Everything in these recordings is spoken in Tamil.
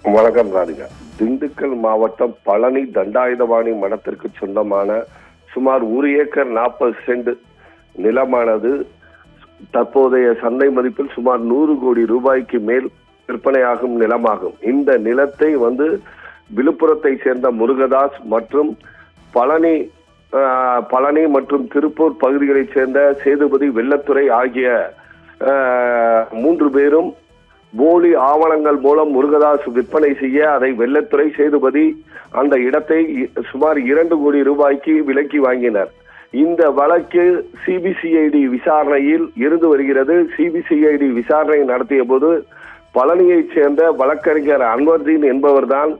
வணக்கம் ராதிகா. திண்டுக்கல் மாவட்டம் பழனி தண்டாயுதபாணி மடத்திற்கு சொந்தமான சுமார் 1 ஏக்கர் 40 சென்ட் நிலமானது தற்போதைய சந்தை மதிப்பில் சுமார் 100 கோடி ரூபாய்க்கு மேல் விற்பனையாகும் நிலமாகும். இந்த நிலத்தை விழுப்புரத்தை சேர்ந்த முருகதாஸ் மற்றும் பழனி மற்றும் திருப்பூர் பகுதிகளைச் சேர்ந்த சேதுபதி, வெள்ளத்துறை ஆகிய 3 பேரும் போலி ஆவணங்கள் மூலம் முருகதாஸ் விற்பனை செய்ய அதை வெள்ளத்துறை, சேதுபதி அந்த இடத்தை சுமார் 2 கோடி ரூபாய்க்கு விலைக்கு வாங்கினர். இந்த வழக்கு சிபிசிஐடி விசாரணையில் இருந்து வருகிறது. சிபிசிஐடி விசாரணை நடத்திய போது பழனியைச் சேர்ந்த வழக்கறிஞர் அன்வர்தீன் என்பவர்தான்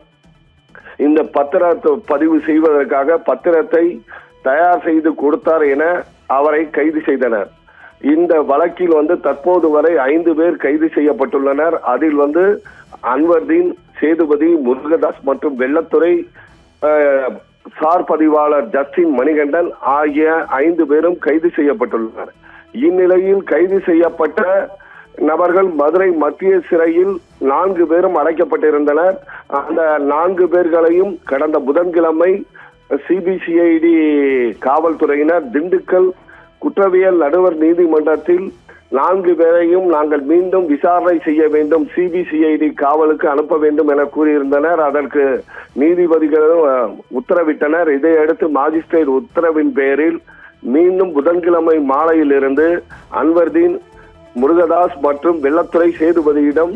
இந்த பத்திரத்தை பதிவு செய்வதற்காக பத்திரத்தை தயார் செய்து கொடுத்தார் என அவரை கைது செய்தனர். இந்த வழக்கில் தற்போது வரை 5 பேர் கைது செய்யப்பட்டுள்ளனர். அதில் அன்வர்தீன், சேதுபதி, முருகதாஸ் மற்றும் வெள்ளத்துறை சார் பதிவாளர் ஜஸ்டின் மணிகண்டன் ஆகிய 5 பேரும் கைது செய்யப்பட்டுள்ளனர். இந்நிலையில் கைது செய்யப்பட்ட நபர்கள் மதுரை மத்திய சிறையில் 4 பேரும் அடைக்கப்பட்டிருந்தனர். அந்த 4 பேர்களையும் கடந்த புதன்கிழமை சிபிசிஐடி காவல்துறையினர் திண்டுக்கல் குற்றவியல் நடுவர் நீதிமன்றத்தில் 4 பேரையும் நாங்கள் மீண்டும் விசாரணை செய்ய வேண்டும், சிபிசிஐடி காவலுக்கு அனுப்ப வேண்டும் என கூறியிருந்தனர். அதற்கு நீதிபதிகளும் உத்தரவிட்டனர். இதையடுத்து மாஜிஸ்ட்ரேட் உத்தரவின் பேரில் மீண்டும் புதன்கிழமை மாலையிலிருந்து அன்வர்தீன், முருகதாஸ் மற்றும் வெள்ளத்துறை, சேதுபதியிடம்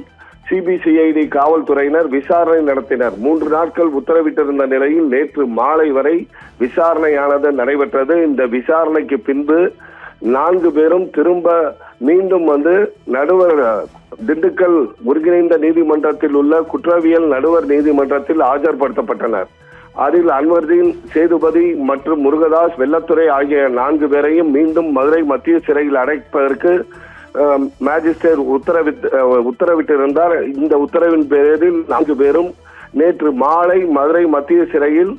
சிபிசிஐடி காவல்துறையினர் விசாரணை நடத்தினர். 3 நாட்கள் உத்தரவிட்டிருந்த நிலையில் நேற்று மாலை வரை விசாரணையானது நடைபெற்றது. இந்த விசாரணைக்கு பின்பு 4 பேரும் திரும்ப மீண்டும் நடுவர் திண்டுக்கல் ஒருங்கிணைந்த நீதிமன்றத்தில் உள்ள குற்றவியல் நடுவர் நீதிமன்றத்தில் ஆஜர்படுத்தப்பட்டனர். அதில் அன்வர்தீன், சேதுபதி மற்றும் முருகதாஸ், வெள்ளத்துறை ஆகிய 4 பேரையும் மீண்டும் மதுரை மத்திய சிறையில் அடைப்பதற்கு மேஜிஸ்ட்ரேட் உத்தரவிட்டிருந்தார். இந்த உத்தரவின் பேரில் 4 பேரும் நேற்று மாலை மதுரை மத்திய சிறையில்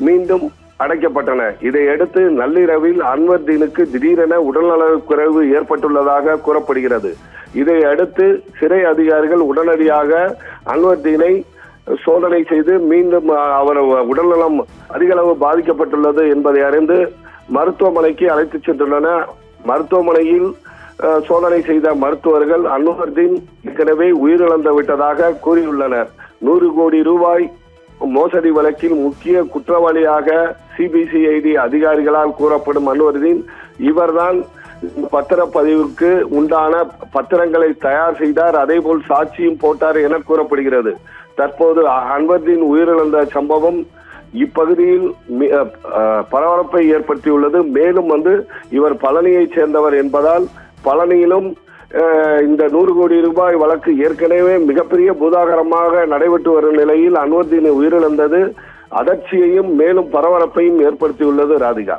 மீண்டும் அடைக்கப்பட்டனர். இதையடுத்து நள்ளிரவில் அன்வர்தீனுக்கு திடீரென உடல்நலக்குறைவு ஏற்பட்டுள்ளதாக கூறப்படுகிறது. இதையடுத்து சிறை அதிகாரிகள் உடனடியாக அன்வர்தீனை சோதனை செய்து மீண்டும் அவர் உடல்நலம் அதிகளவு பாதிக்கப்பட்டுள்ளது என்பதை அறிந்து மருத்துவமனைக்கு அழைத்துச் சென்றுள்ளனர். மருத்துவமனையில் சோதனை செய்த மருத்துவர்கள் அன்வர்தீன் ஏற்கனவே உயிரிழந்து விட்டதாக கூறியுள்ளனர். 100 கோடி ரூபாய் மோசடி வழக்கில் முக்கிய குற்றவாளியாக சிபிசிஐடி அதிகாரிகளால் கூறப்படும் அன்வர்தீன் இவர்தான் பத்திரப்பதிவுக்கு உண்டான பத்திரங்களை தயார் செய்தார், அதேபோல் சாட்சியும் போட்டார் என கூறப்படுகிறது. தற்போது அன்வர்தீன் உயிரிழந்த சம்பவம் இப்பகுதியில் பரபரப்பை ஏற்படுத்தியுள்ளது. மேலும் இவர் பழனியைச் சேர்ந்தவர் என்பதால் பழனியிலும் இந்த 100 கோடி ரூபாய் வழக்கு ஏற்கனவே மிகப்பெரிய பூதாகரமாக நடைபெற்று வரும் நிலையில் அன்வர்தீன் உயிரிழந்தது அதிர்ச்சியையும் மேலும் பரபரப்பையும் ஏற்படுத்தியுள்ளது. ராதிகா.